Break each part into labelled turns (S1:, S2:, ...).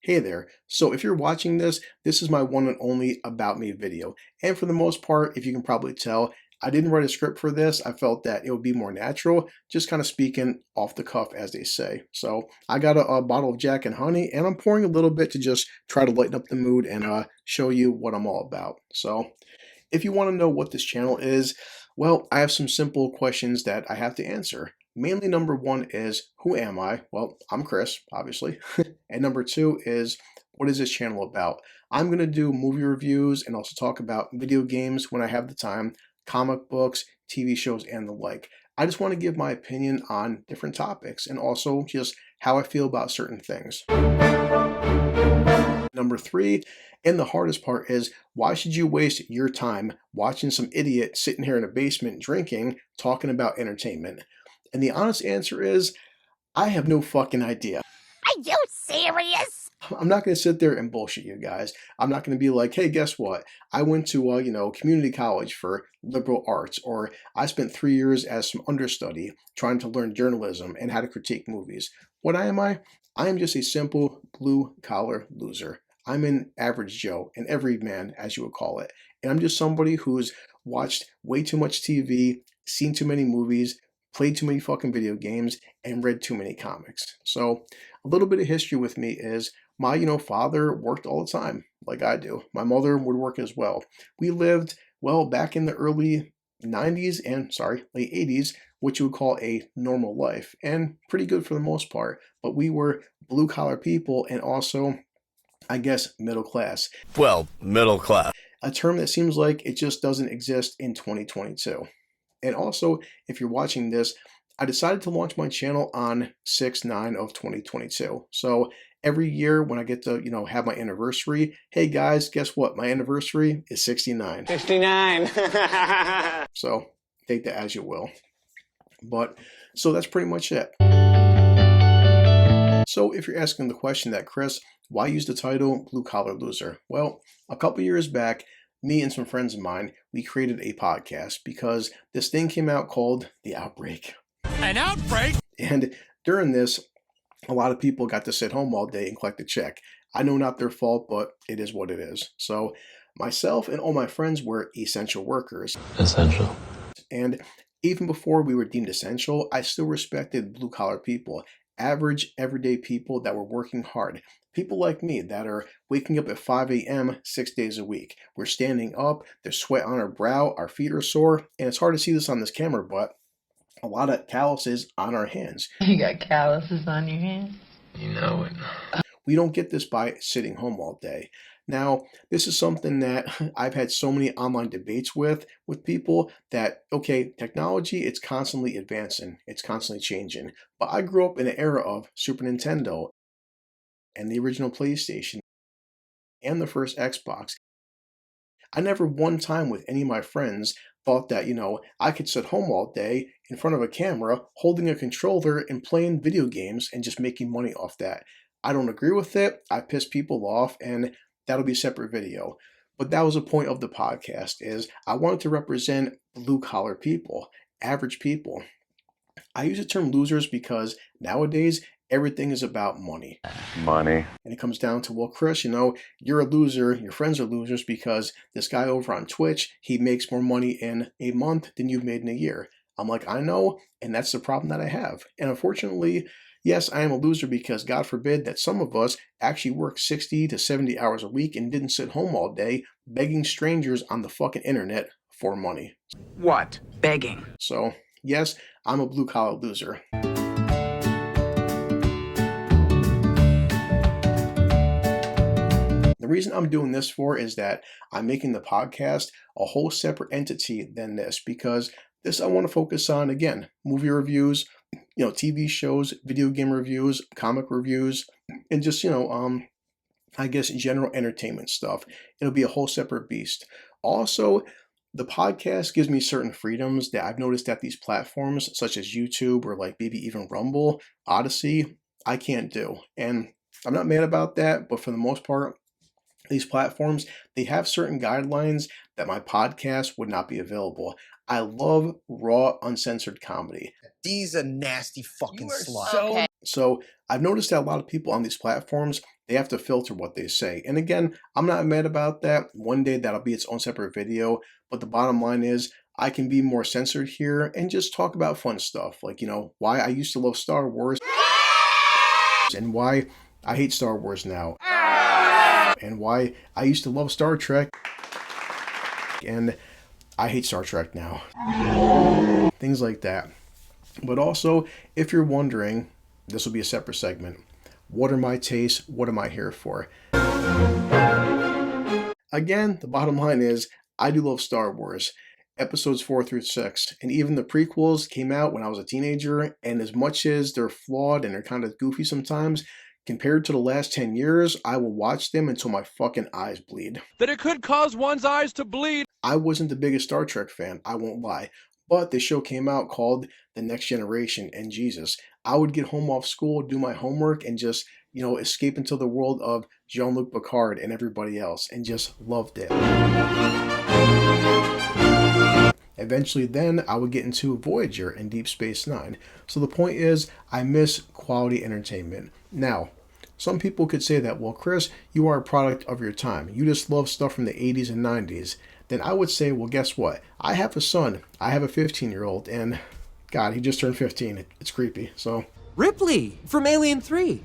S1: Hey there. So if you're watching this, this is my one and only About Me video. And for the most part, if you can probably tell, I didn't write a script for this. I felt that it would be more natural, just kind of speaking off the cuff, as they say. So I got a bottle of Jack and Honey, and I'm pouring a little bit to just try to lighten up the mood and show you what I'm all about. So if you want to know what this channel is, well, I have some simple questions that I have to answer. Mainly number one is, who am I? Well, I'm Chris, obviously. And number two is, what is this channel about? I'm going to do movie reviews and also talk about video games when I have the time, comic books, TV shows, and the like. I just want to give my opinion on different topics and also just how I feel about certain things. Number three, and the hardest part is, why should you waste your time watching some idiot sitting here in a basement drinking, talking about entertainment? And the honest answer is, I have no fucking idea.
S2: Are you serious?
S1: I'm not going to sit there and bullshit you guys. I'm not going to be like, hey, guess what? I went to, community college for liberal arts, or I spent 3 years as some understudy trying to learn journalism and how to critique movies. What am I? I am just a simple blue-collar loser. I'm an average Joe, an everyman, as you would call it. And I'm just somebody who's watched way too much TV, seen too many movies, played too many fucking video games, and read too many comics. So a little bit of history with me is my, father worked all the time, like I do. My mother would work as well. We lived, well, back in the early 90s and, late 80s, what you would call a normal life, and pretty good for the most part. But we were blue-collar people and also, I guess, middle class.
S3: Well, middle class.
S1: A term that seems like it just doesn't exist in 2022. And also, if you're watching this, I decided to launch my channel on 6/9 of 2022. So every year when I get to, have my anniversary, hey guys, guess what? My anniversary is 69.
S4: 69.
S1: So take that as you will. But so that's pretty much it. So if you're asking the question that, Chris, why use the title Blue Collar Loser? Well, a couple years back, me and some friends of mine, we created a podcast because this thing came out called The Outbreak.
S3: An outbreak?
S1: And during this, a lot of people got to sit home all day and collect a check. I know not their fault, but it is what it is. So myself and all my friends were essential workers.
S5: Essential.
S1: And even before we were deemed essential, I still respected blue-collar people, average, everyday people that were working hard. People like me that are waking up at 5 a.m. 6 days a week. We're standing up, there's sweat on our brow, our feet are sore, and it's hard to see this on this camera, but a lot of calluses on our hands.
S6: You got calluses on your hands?
S5: You know it.
S1: We don't get this by sitting home all day. Now, this is something that I've had so many online debates with people that, okay, technology, it's constantly advancing, it's constantly changing. But I grew up in an era of Super Nintendo and the original PlayStation and the first Xbox. I never one time with any of my friends thought that, I could sit home all day in front of a camera, holding a controller and playing video games and just making money off that. I don't agree with it. I piss people off, and that'll be a separate video. But that was the point of the podcast, is I wanted to represent blue-collar people, average people. I use the term losers because nowadays, everything is about money.
S3: Money.
S1: And it comes down to, well, Chris, you're a loser, your friends are losers because this guy over on Twitch, he makes more money in a month than you've made in a year. I'm like, I know, and that's the problem that I have. And unfortunately, yes, I am a loser because God forbid that some of us actually work 60 to 70 hours a week and didn't sit home all day begging strangers on the fucking internet for money.
S4: What? Begging.
S1: So, yes, I'm a blue-collar loser. The reason I'm doing this for is that I'm making the podcast a whole separate entity than this, because this I want to focus on, again, movie reviews, TV shows, video game reviews, comic reviews, and just, I guess general entertainment stuff. It'll be a whole separate beast. Also, the podcast gives me certain freedoms that I've noticed that these platforms, such as YouTube or like maybe even Rumble, Odyssey, I can't do. And I'm not mad about that, but for the most part, these platforms, they have certain guidelines that my podcast would not be available. I love raw, uncensored comedy.
S5: These are nasty fucking sluts.
S6: Okay.
S1: So I've noticed that a lot of people on these platforms, they have to filter what they say. And again, I'm not mad about that. One day that'll be its own separate video. But the bottom line is I can be more censored here and just talk about fun stuff. Like, why I used to love Star Wars and why I hate Star Wars now. And why I used to love Star Trek and I hate Star Trek now. Things like that. But also, if you're wondering, this will be a separate segment. What are my tastes? What am I here for? Again, the bottom line is, I do love Star Wars. Episodes 4 through 6. And even the prequels came out when I was a teenager. And as much as they're flawed and they're kind of goofy sometimes, compared to the last 10 years, I will watch them until my fucking eyes bleed.
S3: That it could cause one's eyes to bleed.
S1: I wasn't the biggest Star Trek fan, I won't lie. But the show came out called The Next Generation, and Jesus, I would get home off school, do my homework, and just, escape into the world of Jean-Luc Picard and everybody else, and just loved it. Eventually then, I would get into Voyager and Deep Space Nine. So the point is, I miss quality entertainment. Now, some people could say that, well, Chris, you are a product of your time. You just love stuff from the 80s and 90s. Then I would say, well, guess what? I have a son. I have a 15-year-old, and God, he just turned 15. It's creepy, so.
S7: Ripley from Alien 3.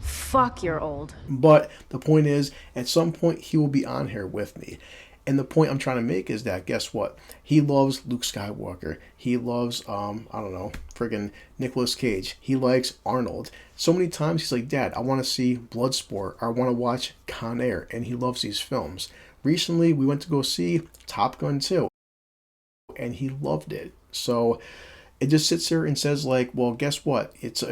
S8: Fuck, you're old.
S1: But the point is, at some point, he will be on here with me. And the point I'm trying to make is that, guess what? He loves Luke Skywalker. He loves, friggin' Nicolas Cage. He likes Arnold. So many times he's like, Dad, I want to see Bloodsport, or I want to watch Con Air. And he loves these films. Recently, we went to go see Top Gun 2. And he loved it. So it just sits there and says, like, well, guess what? It's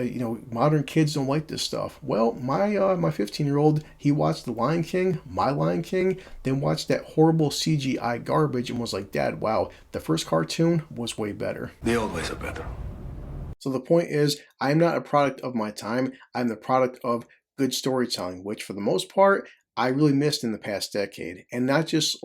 S1: modern kids don't like this stuff. Well, my 15-year-old, he watched The Lion King, My Lion King, then watched that horrible CGI garbage and was like, Dad, wow, the first cartoon was way better.
S3: The old ways are better.
S1: So the point is, I am not a product of my time. I'm the product of good storytelling, which for the most part, I really missed in the past decade. And not just,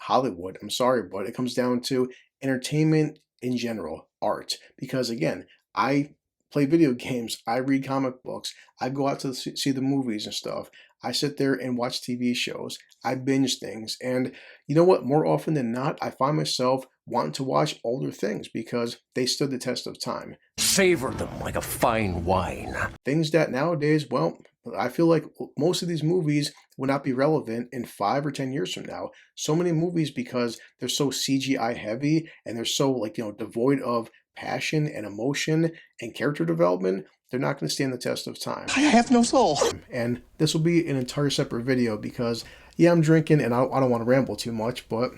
S1: Hollywood. I'm sorry, but it comes down to entertainment in general, art. Because again, I play video games, I read comic books, I go out to see the movies and stuff. I sit there and watch TV shows. I binge things. And you know what? More often than not, I find myself wanting to watch older things because they stood the test of time.
S3: Savor them like a fine wine.
S1: Things that nowadays, well, I feel like most of these movies would not be relevant in 5 or 10 years from now. So many movies, because they're so CGI heavy and they're so devoid of passion and emotion and character development, they're not going to stand the test of time.
S5: I have no soul.
S1: And this will be an entire separate video because, yeah, I'm drinking and I don't want to ramble too much, but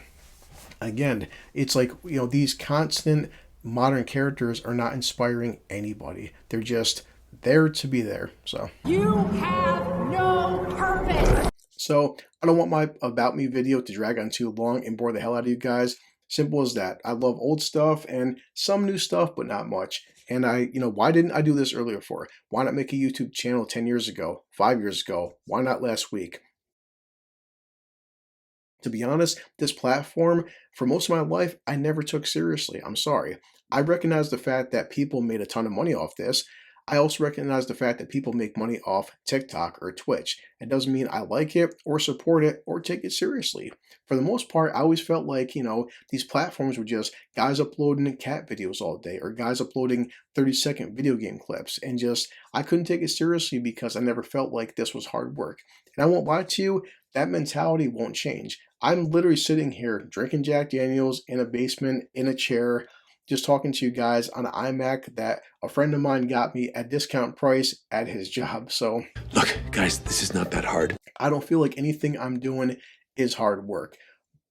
S1: again, it's like, these constant modern characters are not inspiring anybody. They're just there to be there. So
S8: You have no purpose.
S1: So I don't want my About Me video to drag on too long and bore the hell out of you guys. Simple as that. I love old stuff and some new stuff, but not much. And why didn't I do this earlier for? Why not make a YouTube channel 10 years ago, 5 years ago? Why not last week? To be honest, this platform, for most of my life, I never took seriously. I'm sorry. I recognize the fact that people made a ton of money off this. I also recognize the fact that people make money off TikTok or Twitch. It doesn't mean I like it or support it or take it seriously. For the most part, I always felt like, these platforms were just guys uploading cat videos all day or guys uploading 30-second video game clips. And I couldn't take it seriously because I never felt like this was hard work. And I won't lie to you, that mentality won't change. I'm literally sitting here drinking Jack Daniels in a basement, in a chair, just talking to you guys on an iMac that a friend of mine got me at discount price at his job. So
S3: Look, guys, this is not that hard.
S1: I don't feel like anything I'm doing is hard work.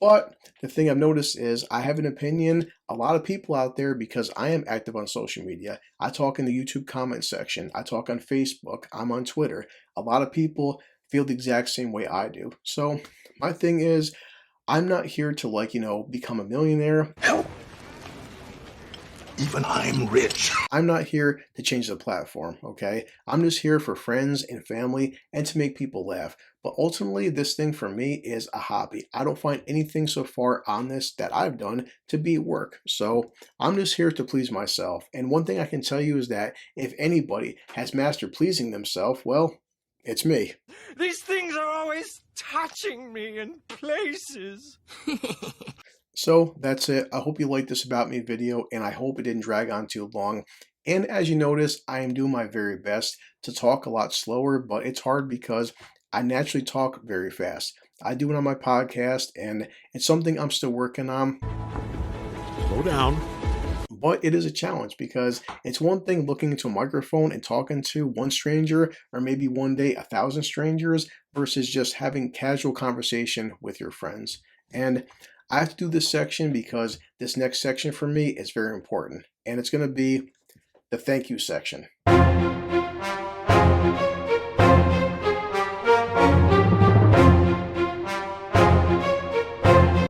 S1: But the thing I've noticed is I have an opinion. A lot of people out there, because I am active on social media, I talk in the YouTube comment section, I talk on Facebook, I'm on Twitter. A lot of people feel the exact same way I do. So my thing is, I'm not here to become a millionaire.
S3: Help. Even I'm rich.
S1: I'm not here to change the platform, okay? I'm just here for friends and family and to make people laugh. But ultimately, this thing for me is a hobby. I don't find anything so far on this that I've done to be work. So I'm just here to please myself. And one thing I can tell you is that if anybody has mastered pleasing themselves, well, it's me.
S3: These things are always touching me in places.
S1: So that's it. I hope you liked this About Me video, and I hope it didn't drag on too long. And as you notice, I am doing my very best to talk a lot slower, but it's hard because I naturally talk very fast. I do it on my podcast, and it's something I'm still working on.
S3: Slow down.
S1: But it is a challenge because it's one thing looking into a microphone and talking to one stranger, or maybe one day 1,000 strangers, versus just having casual conversation with your friends. And I have to do this section because this next section for me is very important, and it's going to be the thank you section.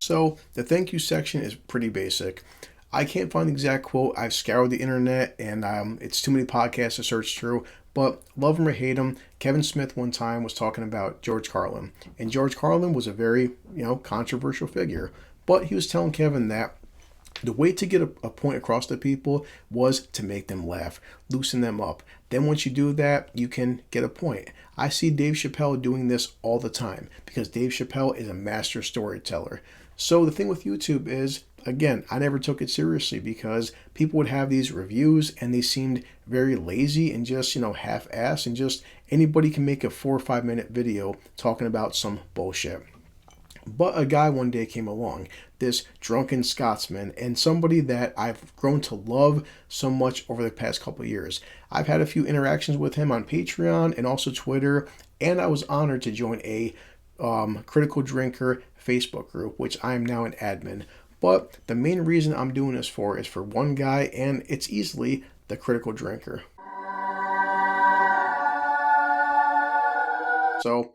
S1: So the thank you section is pretty basic. I can't find the exact quote. I've scoured the internet, and it's too many podcasts to search through. But love him or hate him, Kevin Smith one time was talking about George Carlin. And George Carlin was a very, controversial figure. But he was telling Kevin that the way to get a point across to people was to make them laugh, loosen them up. Then once you do that, you can get a point. I see Dave Chappelle doing this all the time because Dave Chappelle is a master storyteller. So the thing with YouTube is, again, I never took it seriously because people would have these reviews and they seemed very lazy and just, half-assed, and just anybody can make a 4 or 5 minute video talking about some bullshit. But a guy one day came along, this drunken Scotsman, and somebody that I've grown to love so much over the past couple of years. I've had a few interactions with him on Patreon and also Twitter, and I was honored to join a Critical Drinker Facebook group, which I am now an admin. But the main reason I'm doing this is for one guy, and it's easily the Critical Drinker. So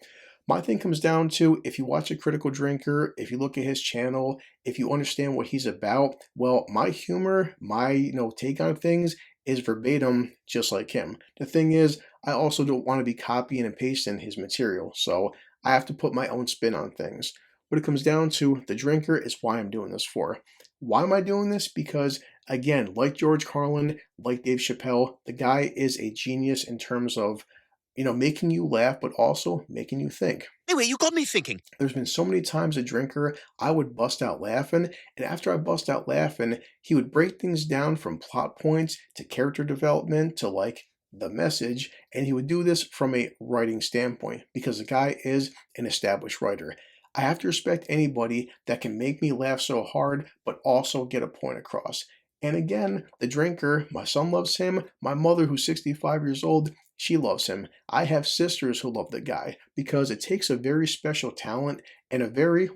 S1: my thing comes down to, if you watch a Critical Drinker, if you look at his channel, if you understand what he's about, well, my humor, my take on things is verbatim just like him. The thing is, I also don't want to be copying and pasting his material, so I have to put my own spin on things. What it comes down to, the drinker is why I'm doing this for. Why am I doing this? Because, again, like George Carlin, like Dave Chappelle, the guy is a genius in terms of, making you laugh, but also making you think.
S5: Anyway, you got me thinking.
S1: There's been so many times a drinker, I would bust out laughing, and after I bust out laughing, he would break things down from plot points to character development to the message, and he would do this from a writing standpoint because the guy is an established writer. I have to respect anybody that can make me laugh so hard, but also get a point across. And again, the drinker, my son loves him. My mother, who's 65 years old, she loves him. I have sisters who love the guy because it takes a very special talent and a very,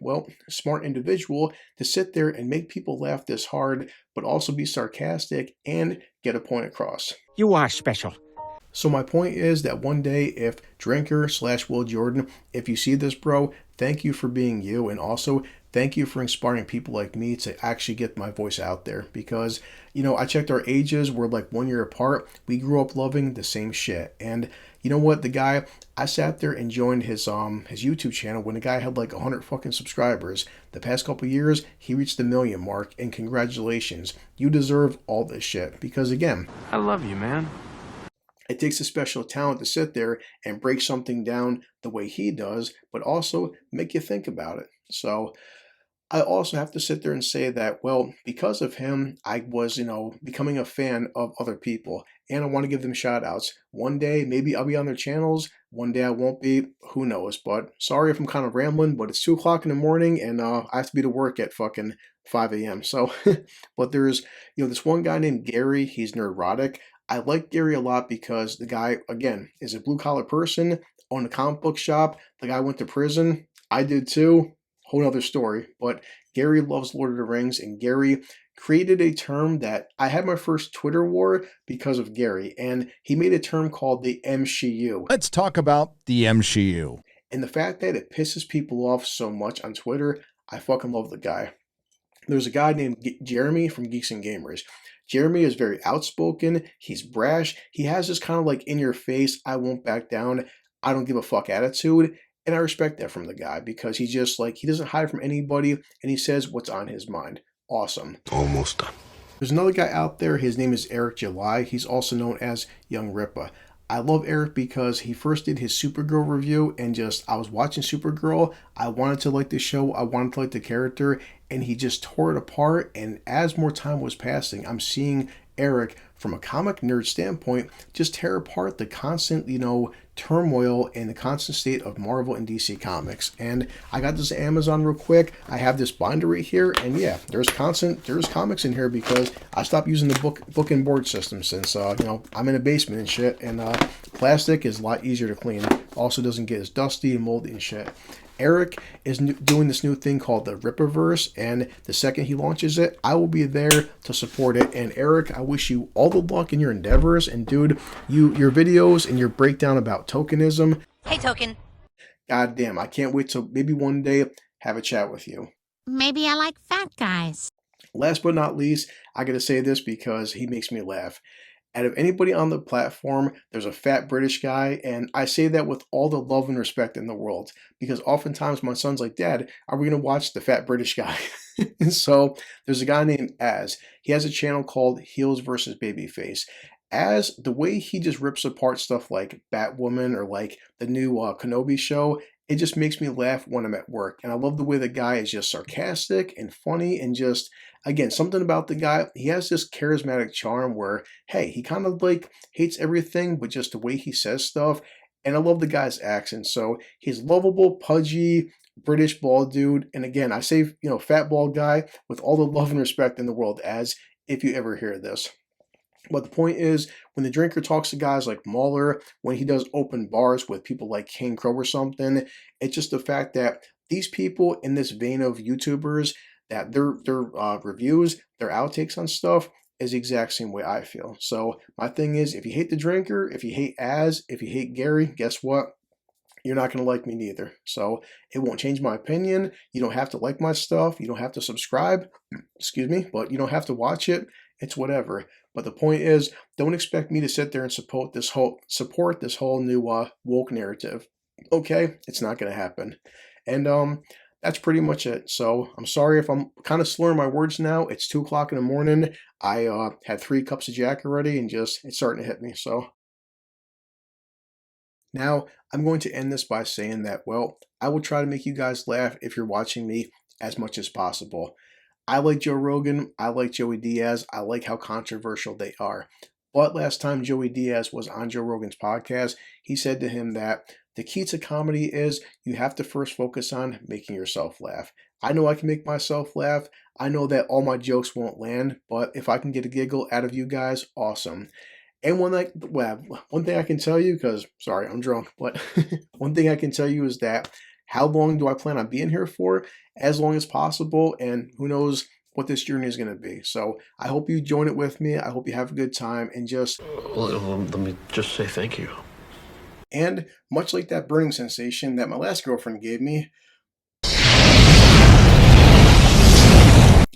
S1: smart individual to sit there and make people laugh this hard, but also be sarcastic and get a point across.
S5: You are special.
S1: So my point is that one day, if Drinker/Will Jordan, if you see this, bro, thank you for being you, and also thank you for inspiring people like me to actually get my voice out there. Because, I checked our ages, we're like 1 year apart. We grew up loving the same shit. And you know what? The guy, I sat there and joined his YouTube channel when the guy had 100 fucking subscribers. The past couple years, he reached the 1 million mark, and congratulations. You deserve all this shit. Because again,
S3: I love you, man.
S1: it takes a special talent to sit there and break something down the way he does, but also make you think about it. So I also have to sit there and say that, because of him, I was, becoming a fan of other people, and I want to give them shout outs. One day, maybe I'll be on their channels. One day I won't be. Who knows? But sorry if I'm kind of rambling, but it's 2 o'clock in the morning, and I have to be to work at fucking 5 a.m. So, but there's, this one guy named Gary. He's neurotic. I like Gary a lot because the guy, again, is a blue-collar person, owned a comic book shop. The guy went to prison. I did too. Whole other story. But Gary loves Lord of the Rings, and Gary created a term that I had my first Twitter war because of Gary, and he made a term called the MCU.
S9: Let's talk about the MCU.
S1: And the fact that it pisses people off so much on Twitter, I fucking love the guy. There's a guy named Jeremy from Geeks and Gamers. Jeremy is very outspoken, he's brash, he has this kind of like in your face, I won't back down, I don't give a fuck attitude, and I respect that from the guy because he's just like, he doesn't hide from anybody and he says what's on his mind. Awesome.
S10: Almost done.
S1: There's another guy out there, his name is Eric July, he's also known as Young Rippa. I love Eric because he first did his Supergirl review and just, I was watching Supergirl, I wanted to like the show, I wanted to like the character, and he just tore it apart, and as more time was passing, I'm seeing Eric, from a comic nerd standpoint, just tear apart the constant, turmoil and the constant state of Marvel and DC Comics. And I got this at Amazon real quick. I have this binder right here, and yeah, there's comics in here because I stopped using the book and board system since I'm in a basement and shit, and plastic is a lot easier to clean. Also doesn't get as dusty and moldy and shit. Eric is doing this new thing called the Rippaverse, and the second he launches it, I will be there to support it. And Eric, I wish you all the luck in your endeavors. And dude, your videos and your breakdown about tokenism.
S2: Hey, Token.
S1: God damn, I can't wait to maybe one day have a chat with you.
S2: Maybe I like fat guys.
S1: Last but not least, I gotta say this because he makes me laugh. Out of anybody on the platform, there's a fat British guy, and I say that with all the love and respect in the world, because oftentimes my son's like, Dad, are we going to watch the fat British guy? And so there's a guy named Az. He has a channel called Heels vs. Babyface. Az, the way he just rips apart stuff like Batwoman or like the new Kenobi show, it just makes me laugh when I'm at work. And I love the way the guy is just sarcastic and funny and just, again, something about the guy, he has this charismatic charm where, hey, he kind of like hates everything, but just the way he says stuff. And I love the guy's accent. So he's lovable, pudgy, British bald dude. And again, I say, fat bald guy with all the love and respect in the world, Az, if you ever hear this. But the point is, when the drinker talks to guys like Mauler, when he does open bars with people like Kane Crow or something, it's just the fact that these people in this vein of YouTubers, that their reviews, their outtakes on stuff is the exact same way I feel. So my thing is, if you hate the drinker, if you hate Az, if you hate Gary, guess what? You're not going to like me neither. So it won't change my opinion. You don't have to like my stuff. You don't have to subscribe. Excuse me, but you don't have to watch it. It's whatever. But the point is, don't expect me to sit there and support this whole new woke narrative. Okay, it's not going to happen. And that's pretty much it. So I'm sorry if I'm kind of slurring my words now. It's 2 o'clock in the morning. I had 3 cups of Jack already, and it's starting to hit me. So now I'm going to end this by saying that, well, I will try to make you guys laugh if you're watching me as much as possible. I like Joe Rogan, I like Joey Diaz, I like how controversial they are. But last time Joey Diaz was on Joe Rogan's podcast, he said to him that the key to comedy is you have to first focus on making yourself laugh. I know I can make myself laugh. I know that all my jokes won't land, but if I can get a giggle out of you guys, awesome. And one thing I can tell you, because, sorry, I'm drunk, but one thing I can tell you is that how long do I plan on being here for? As long as possible, and who knows what this journey is going to be. So I hope you join it with me. I hope you have a good time, and just...
S10: Let me just say thank you.
S1: And much like that burning sensation that my last girlfriend gave me,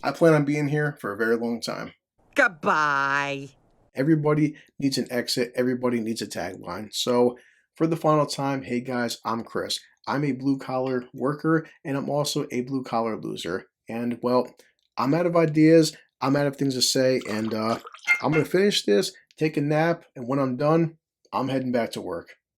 S1: I plan on being here for a very long time.
S4: Goodbye.
S1: Everybody needs an exit. Everybody needs a tagline. So for the final time, hey guys, I'm Chris. I'm a blue-collar worker, and I'm also a blue-collar loser. And, well, I'm out of ideas. I'm out of things to say, and I'm going to finish this, take a nap, and when I'm done, I'm heading back to work.